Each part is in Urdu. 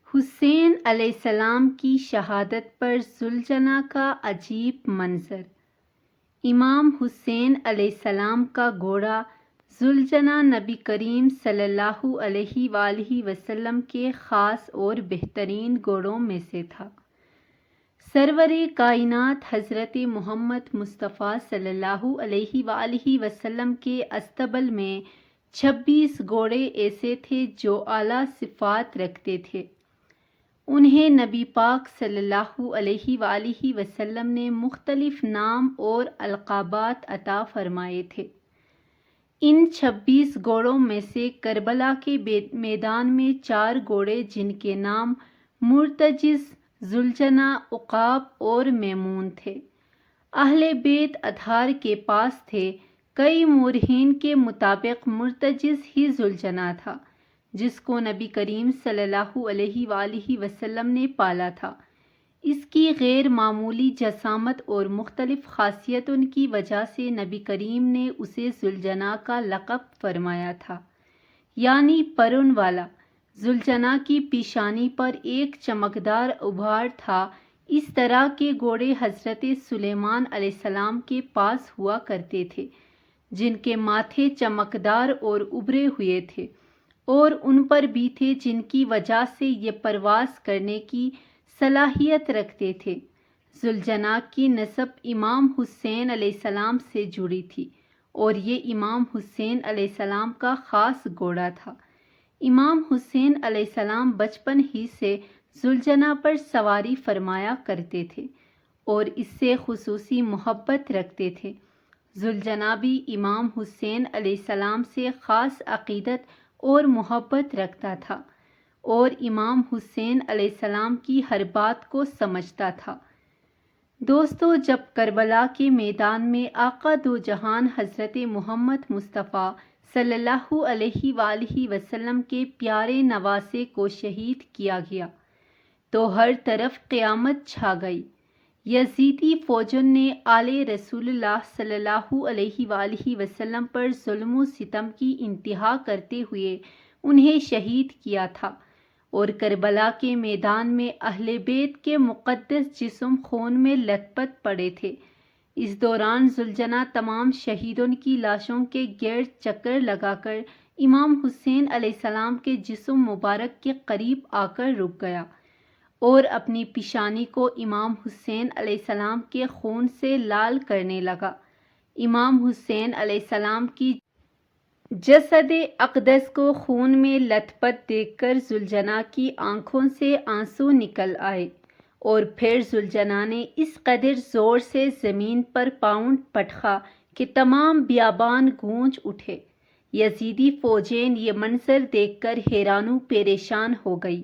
حسین علیہ السلام کی شہادت پر ذوالجناح کا عجیب منظر۔ امام حسین علیہ السلام کا گھوڑا ذوالجناح نبی کریم صلی اللہ علیہ وآلہ وسلم کے خاص اور بہترین گھوڑوں میں سے تھا۔ سرور کائنات حضرت محمد مصطفیٰ صلی اللہ علیہ وآلہ وسلم کے استبل میں 26 گھوڑے ایسے تھے جو اعلیٰ صفات رکھتے تھے۔ انہیں نبی پاک صلی اللہ علیہ وآلہ وسلم نے مختلف نام اور القابات عطا فرمائے تھے۔ ان 26 گھوڑوں میں سے کربلا کے میدان میں 4 گھوڑے جن کے نام مرتجز، ذوالجناح، عقاب اور میمون تھے، اہل بیت اطہار کے پاس تھے۔ کئی مورخین کے مطابق مرتجز ہی ذوالجناح تھا جس کو نبی کریم صلی اللہ علیہ وآلہ وسلم نے پالا تھا۔ اس کی غیر معمولی جسامت اور مختلف خاصیتوں کی وجہ سے نبی کریم نے اسے ذوالجناح کا لقب فرمایا تھا، یعنی پروں والا۔ ذوالجناح کی پیشانی پر ایک چمکدار ابھار تھا۔ اس طرح کے گھوڑے حضرت سلیمان علیہ السلام کے پاس ہوا کرتے تھے جن کے ماتھے چمکدار اور ابھرے ہوئے تھے، اور ان پر بھی تھے جن کی وجہ سے یہ پرواز کرنے کی صلاحیت رکھتے تھے۔ ذوالجناح کی نسب امام حسین علیہ السلام سے جڑی تھی اور یہ امام حسین علیہ السلام کا خاص گھوڑا تھا۔ امام حسین علیہ السلام بچپن ہی سے ذوالجناح پر سواری فرمایا کرتے تھے اور اس سے خصوصی محبت رکھتے تھے۔ ذوالجناح بھی امام حسین علیہ السلام سے خاص عقیدت اور محبت رکھتا تھا اور امام حسین علیہ السلام کی ہر بات کو سمجھتا تھا۔ دوستو، جب کربلا کے میدان میں آقا دو جہان حضرت محمد مصطفیٰ صلی اللہ علیہ وآلہ وسلم کے پیارے نواسے کو شہید کیا گیا تو ہر طرف قیامت چھا گئی۔ یزیدی فوجوں نے آل رسول اللہ صلی اللہ علیہ وآلہ وسلم پر ظلم و ستم کی انتہا کرتے ہوئے انہیں شہید کیا تھا، اور کربلا کے میدان میں اہل بیت کے مقدس جسم خون میں لت پت پڑے تھے۔ اس دوران ذوالجناح تمام شہیدوں کی لاشوں کے گرد چکر لگا کر امام حسین علیہ السلام کے جسم مبارک کے قریب آ کر رک گیا اور اپنی پیشانی کو امام حسین علیہ السلام کے خون سے لال کرنے لگا۔ امام حسین علیہ السلام کی جسد اقدس کو خون میں لت پت دیکھ کر ذوالجناح کی آنکھوں سے آنسو نکل آئے، اور پھر ذوالجناح نے اس قدر زور سے زمین پر پاؤں پٹخا کہ تمام بیابان گونج اٹھے۔ یزیدی فوجیں یہ منظر دیکھ کر حیران و پریشان ہو گئی۔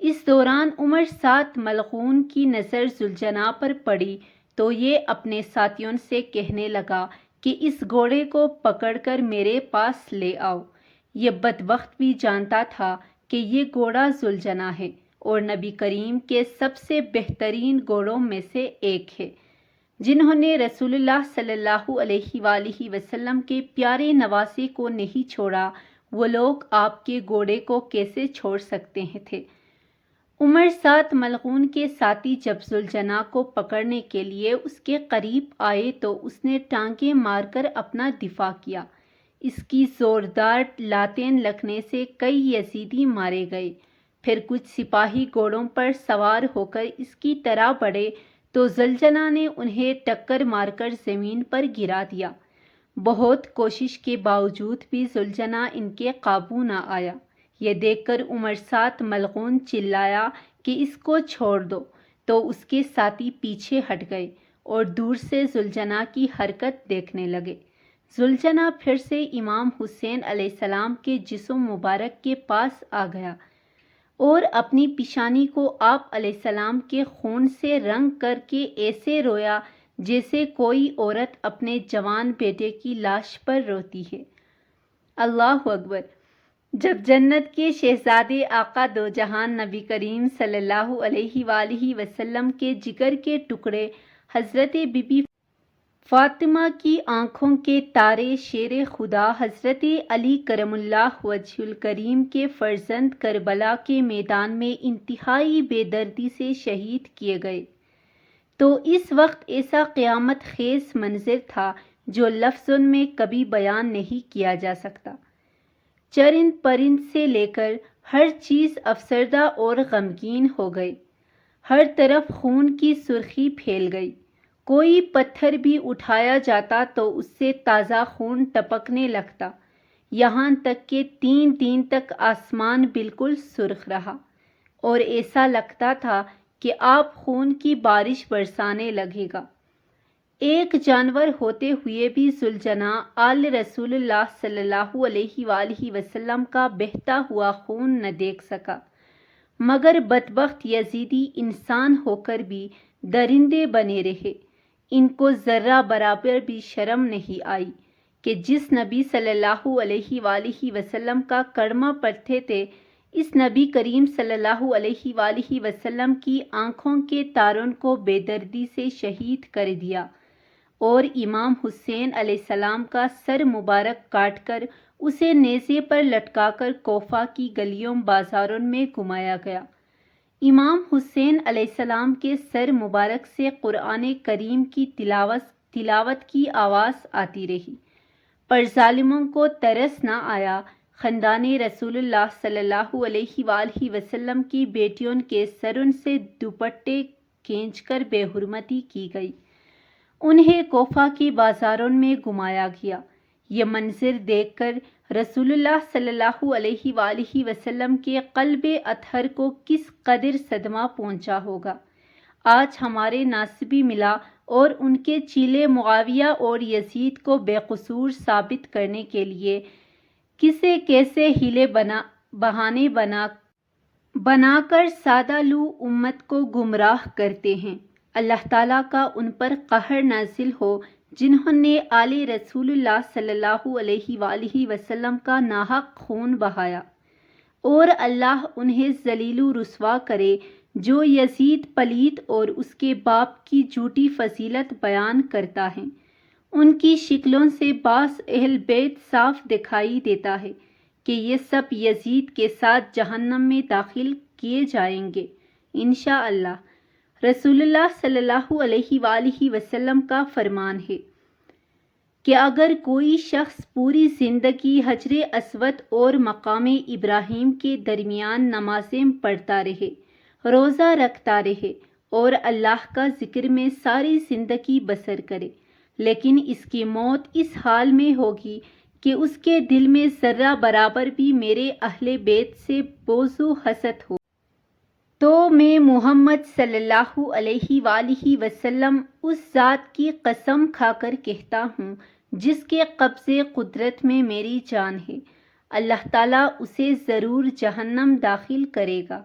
اس دوران عمر سات ملعون کی نظر ذوالجناح پر پڑی تو یہ اپنے ساتھیوں سے کہنے لگا کہ اس گھوڑے کو پکڑ کر میرے پاس لے آؤ۔ یہ بدبخت بھی جانتا تھا کہ یہ گھوڑا ذوالجناح ہے اور نبی کریم کے سب سے بہترین گھوڑوں میں سے ایک ہے، جنہوں نے رسول اللہ صلی اللہ علیہ وآلہ وسلم کے پیارے نواسے کو نہیں چھوڑا، وہ لوگ آپ کے گھوڑے کو کیسے چھوڑ سکتے تھے؟ عمر سات ملعون کے ساتھی جب ذوالجناح کو پکڑنے کے لیے اس کے قریب آئے تو اس نے ٹانکیں مار کر اپنا دفاع کیا۔ اس کی زوردار لاتیں لگنے سے کئی یزیدی مارے گئے۔ پھر کچھ سپاہی گھوڑوں پر سوار ہو کر اس کی طرح بڑھے تو ذوالجناح نے انہیں ٹکر مار کر زمین پر گرا دیا۔ بہت کوشش کے باوجود بھی ذوالجناح ان کے قابو نہ آیا۔ یہ دیکھ کر عمر سات ملعون چلایا کہ اس کو چھوڑ دو، تو اس کے ساتھی پیچھے ہٹ گئے اور دور سے ذوالجناح کی حرکت دیکھنے لگے۔ ذوالجناح پھر سے امام حسین علیہ السلام کے جسم مبارک کے پاس آ گیا اور اپنی پیشانی کو آپ علیہ السلام کے خون سے رنگ کر کے ایسے رویا جیسے کوئی عورت اپنے جوان بیٹے کی لاش پر روتی ہے۔ اللہ اکبر! جب جنت کے شہزادے آقا دو جہان نبی کریم صلی اللہ علیہ وآلہ وسلم کے جگر کے ٹکڑے حضرت بی بی فاطمہ کی آنکھوں کے تارے شیر خدا حضرت علی کرم اللہ وجہ الکریم کے فرزند کربلا کے میدان میں انتہائی بے دردی سے شہید کیے گئے تو اس وقت ایسا قیامت خیز منظر تھا جو لفظوں میں کبھی بیان نہیں کیا جا سکتا۔ چرند پرند سے لے کر ہر چیز افسردہ اور غمگین ہو گئی، ہر طرف خون کی سرخی پھیل گئی، کوئی پتھر بھی اٹھایا جاتا تو اس سے تازہ خون ٹپکنے لگتا، یہاں تک کہ 3 دن تک آسمان بالکل سرخ رہا اور ایسا لگتا تھا کہ آپ خون کی بارش برسانے لگے گا۔ ایک جانور ہوتے ہوئے بھی ذوالجناح آل رسول اللہ صلی اللہ علیہ وآلہ وسلم کا بہتا ہوا خون نہ دیکھ سکا، مگر بدبخت یزیدی انسان ہو کر بھی درندے بنے رہے۔ ان کو ذرہ برابر بھی شرم نہیں آئی کہ جس نبی صلی اللہ علیہ وآلہ وسلم کا کلمہ پڑھتے تھے، اس نبی کریم صلی اللہ علیہ وآلہ وسلم کی آنکھوں کے تاروں کو بے دردی سے شہید کر دیا اور امام حسین علیہ السلام کا سر مبارک کاٹ کر اسے نیزے پر لٹکا کر کوفہ کی گلیوں بازاروں میں گھمایا گیا۔ امام حسین علیہ السلام کے سر مبارک سے قرآن کریم کی تلاوت کی آواز آتی رہی، پر ظالموں کو ترس نہ آیا۔ خاندان رسول اللہ صلی اللہ علیہ وآلہ وسلم کی بیٹیوں کے سروں سے دوپٹے کھینچ کر بے حرمتی کی گئی، انہیں کوفہ کے بازاروں میں گھمایا گیا۔ یہ منظر دیکھ کر رسول اللہ صلی اللہ علیہ وآلہ وسلم کے قلب اطہر کو کس قدر صدمہ پہنچا ہوگا۔ آج ہمارے ناصبی ملا اور ان کے چیلے معاویہ اور یزید کو بے قصور ثابت کرنے کے لیے کسے کیسے ہیلے بہانے بنا کر سادہ لو امت کو گمراہ کرتے ہیں۔ اللہ تعالیٰ کا ان پر قہر نازل ہو جنہوں نے آل رسول اللہ صلی اللہ علیہ وآلہ وسلم کا ناحق خون بہایا، اور اللہ انہیں ذلیل و رسوا کرے جو یزید پلید اور اس کے باپ کی جھوٹی فضیلت بیان کرتا ہے۔ ان کی شکلوں سے بعض اہل بیت صاف دکھائی دیتا ہے کہ یہ سب یزید کے ساتھ جہنم میں داخل کیے جائیں گے انشاءاللہ۔ رسول اللہ صلی اللہ علیہ وآلہ وسلم کا فرمان ہے کہ اگر کوئی شخص پوری زندگی حجر اسود اور مقام ابراہیم کے درمیان نمازیں پڑھتا رہے، روزہ رکھتا رہے اور اللہ کا ذکر میں ساری زندگی بسر کرے، لیکن اس کی موت اس حال میں ہوگی کہ اس کے دل میں ذرہ برابر بھی میرے اہل بیت سے بغض و حسد ہو، تو میں محمد صلی اللہ علیہ وآلہ وسلم اس ذات کی قسم کھا کر کہتا ہوں جس کے قبضے قدرت میں میری جان ہے، اللہ تعالیٰ اسے ضرور جہنم داخل کرے گا۔